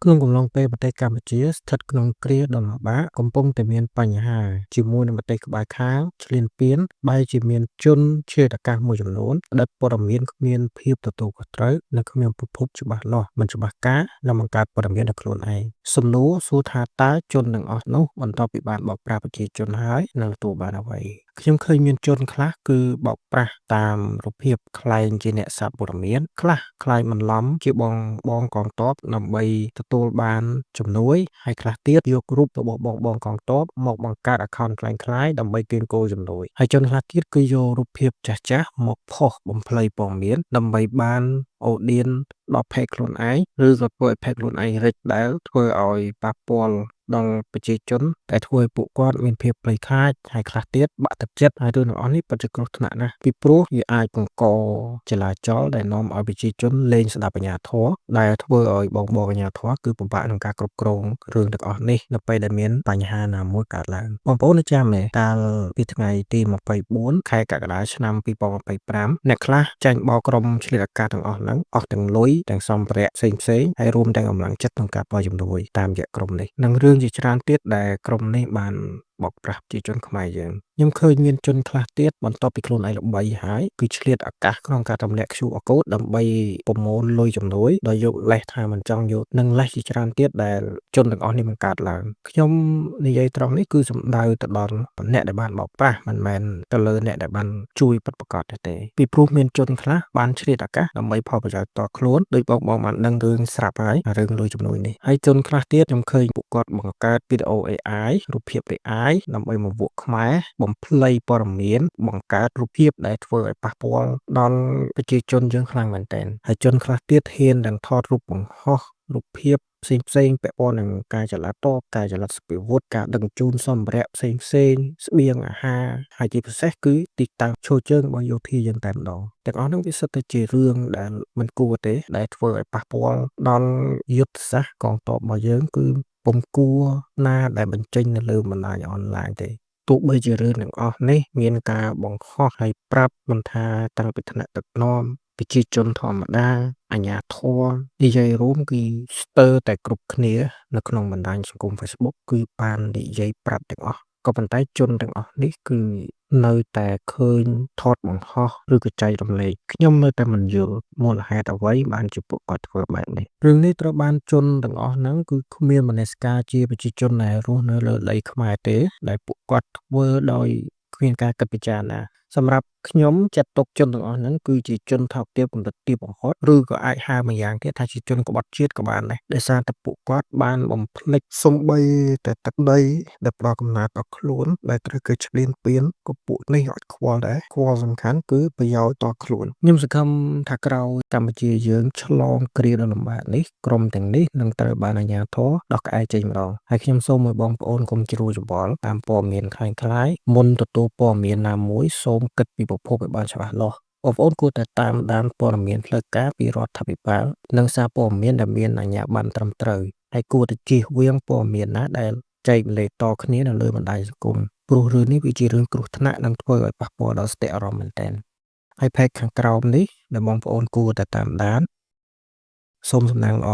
ក្នុងកំឡុងពេលប្រទេសកម្ពុជាស្ថិតក្នុងគ្រាដ៏លំបាក កំពុងតែមានបញ្ហាជាមួយនឹងប្រទេសក្បែរខាងឈ្លានពាន បែរជាមានជនឆេះអាកាសមួយចំនួនផ្តិតព័ត៌មានគ្មានភាពទទួលខុសត្រូវ និងគ្មានប្រភពច្បាស់លាស់ មិនច្បាស់ការនិងបង្កើតព័ត៌មានដោយខ្លួនឯង សំណួរសួរថាតើជនទាំងអស់នោះបន្ទាប់ពីបានបោកប្រាស់ប្រជាជនហើយនឹងទទួលបានអ្វី ខ្ញុំឃើញមានជនខ្លះគឺបោកប្រាស់តាមរូបភាពក្លែងជាអ្នកសារព័ត៌មាន ខ្លះក្លាយបន្លំជាបងកងទ័ពដើម្បីទទួលបានជំនួយ ហើយខ្លះទៀតយករូបរបស់បងកងទ័ពមកបង្កើត account ក្លែងក្លាយដើម្បីកេងគោលជំនួយ ហើយជនខ្លះទៀតគឺយករូបភាពចាស់ៗមកផុសបំភ្លៃព័ត៌មានដើម្បីបាន audience ដល់ page ខ្លួនឯង ឬក៏ធ្វើឲ្យ page ខ្លួនឯងរីកដែលធ្វើឲ្យប៉ះពាល់ដល់ប្រជាជនដែលធ្វើឲ្យពួកគាត់មានភាពភ័យខ្លាច ហើយខ្លះទៀតបាក់ទឹកចិត្ត ហើយរឿងទាំងអស់នេះពិតជាគ្រោះថ្នាក់ណាស់ ពីព្រោះវាអាចបង្កចលាចលដែលនាំឲ្យប្រជាជនលែងស្ដាប់អាជ្ញាធរ ដែលធ្វើឲ្យបងអាជ្ញាធរគឺពិបាកក្នុងការគ្រប់គ្រងរឿងទាំងអស់នេះនៅពេលដែលមានបញ្ហាណាមួយកើតឡើង បងប្អូននៅចាំទេ កាលពីថ្ងៃទី24 ខែកក្កដាឆ្នាំ2025 អ្នកខ្លះចាញ់បោកក្រុមឆ្លៀតឱកាសទាំងអស់ហ្នឹងអស់ទាំងលុយទាំងសម្ភារៈផ្សេងៗហើយរួមទាំងកម្លាំងចិត្តក្នុងការបោះជំនួយតាមរយៈក្រុមនេះ និងរឿងជាច្រើនទៀតដែលក្រុមនេះបានបោកប្រាស់ប្រជាជនខ្មែរយើង ខ្ញុំឃើញមានជនខ្លះទៀតបន្ទាប់ពីខ្លួនឯងល្បីហើយគឺឆ្លៀតឱកាសក្នុងការទម្លាក់ QR code ដើម្បីប្រមូលលុយជំនួយដោយយកលេសថាមិនចង់យកនិងលេសជាច្រើនទៀតដែលជនទាំងអស់នេះបង្កើតឡើង ខ្ញុំនិយាយត្រង់នេះគឺសំដៅទៅដល់អ្នកដែលបានបោកប្រាស់មិនមែនទៅលើអ្នកដែលបានជួយពិតប្រាកដទេ ពីព្រោះមានជនខ្លះបានឆ្លៀតឱកាសដើម្បីផលប្រយោជន៍តខ្លួនដោយបងបានដឹងរឿងស្រាប់ហើយរឿងលុយជំនួយនេះ ហើយជនខ្លះទៀតខ្ញុំឃើញពួកគាត់បង្កើតវីដេអូ AI រូបភាព AI ដើម្បីមកវក់ខ្មែរបំភ្លៃព័ត៌មានបង្កើតរូបភាពដែលធ្វើឲ្យប៉ះពាល់ដល់ប្រជាជនយើងខ្លាំងមែនទែន ហើយជនខ្លះទៀតហ៊ានទាំងថតរូបបង្ហោះរូបភាពផ្សេងពាក់ព័ន្ធនឹងការចល័តតបការចល័តស្ពាយវុធការដឹកជញ្ជូនសម្ភារៈផ្សេងស្បៀងអាហារហើយជាពិសេសគឺទីតាំងឈរជើងរបស់យោធាយើងតែម្ដងទាំងអស់នោះវាសុទ្ធតែជារឿងដែលមិនគួរទេដែលធ្វើឲ្យប៉ះពាល់ដល់យុទ្ធសាស្ត្រកងទ័ពរបស់យើងគឺពុំគួរណាដែលបញ្ចេញនៅលើបណ្ដាញអនឡាញទេទោះបីជារឿងទាំងអស់នេះមានការបង្ហោះហើយប្រាប់មិនថាតាំងពីថ្នាក់ដឹកនាំប្រជាជនធម្មតាអាជ្ញាធរនិយាយរួមគឺស្ទើរតែគ្រប់គ្នានៅក្នុងបណ្ដាញសង្គម Facebook គឺបាននិយាយប្រាប់ទាំងអស់ក៏ប៉ុន្តែជនទាំងអស់នេះគឺនៅតែឃើញថតបង្ហោះឬក៏ចែករំលែកខ្ញុំនៅតែមិនយល់មូលហេតុអ្វីបានជាពួកគាត់ធ្វើបែបនេះរឿងនេះត្រូវបានជនទាំងអស់ហ្នឹងគឺគ្មានមនសិការជាប្រជាជនដែលរស់នៅលើដីខ្មែរទេដែលពួកគាត់ធ្វើដោយគ្មានការគិតពិចារណាសម្រាប់ខ្ញុំចាត់ទុកជនទាំងអស់ហ្នឹងគឺជាជនថោកទាបកម្រិតទាបបំផុតឬក៏អាចហៅម្យ៉ាងទៀតថាជាជនក្បត់ជាតិក៏បានដែរដោយសារតែពួកគាត់បានបំភ្លេចសូម្បីតែទឹកដីដែលផ្ដល់កំណើតដល់ខ្លួនដែលត្រូវគេឈ្លានពានក៏ពួកនេះអត់ខ្វល់ដែរខ្វល់សំខាន់គឺប្រយោជន៍តខ្លួនខ្ញុំសង្ឃឹមថាក្រោយកម្ពុជាយើងឆ្លងគ្រាដ៏លំបាកនេះក្រុមទាំងនេះនឹងត្រូវបានអាជ្ញាធរដោះក្អែកចេញម្ដងហើយខ្ញុំសូមឲ្យបងប្អូនកុំជ្រួលច្បល់តាមព័ត៌មានคล้ายៗមុនទទួលព័ត៌មានណាមួយសូមគិតពីប្រភពឲ្យបានច្បាស់លាស់បងប្អូនគួរតែតាមដានព័ត៌មានផ្លូវការពីរដ្ឋាភិបាលនិងសារព័ត៌មានដែលមានអាជ្ញាប័ណ្ណត្រឹមត្រូវហើយគួរតែជៀសវាងព័ត៌មានណាដែលចែកម្លែកតគ្នានៅលើបណ្ដាញសង្គមព្រោះរឿងនេះវាជារឿងគ្រោះថ្នាក់និងធ្វើឲ្យប៉ះពាល់ដល់សតិអារម្មណ៍មែនទែនហើយផេកខាងក្រោមនេះដែលបងប្អូនគួរតែតាមដានសូមសំណាងល្អ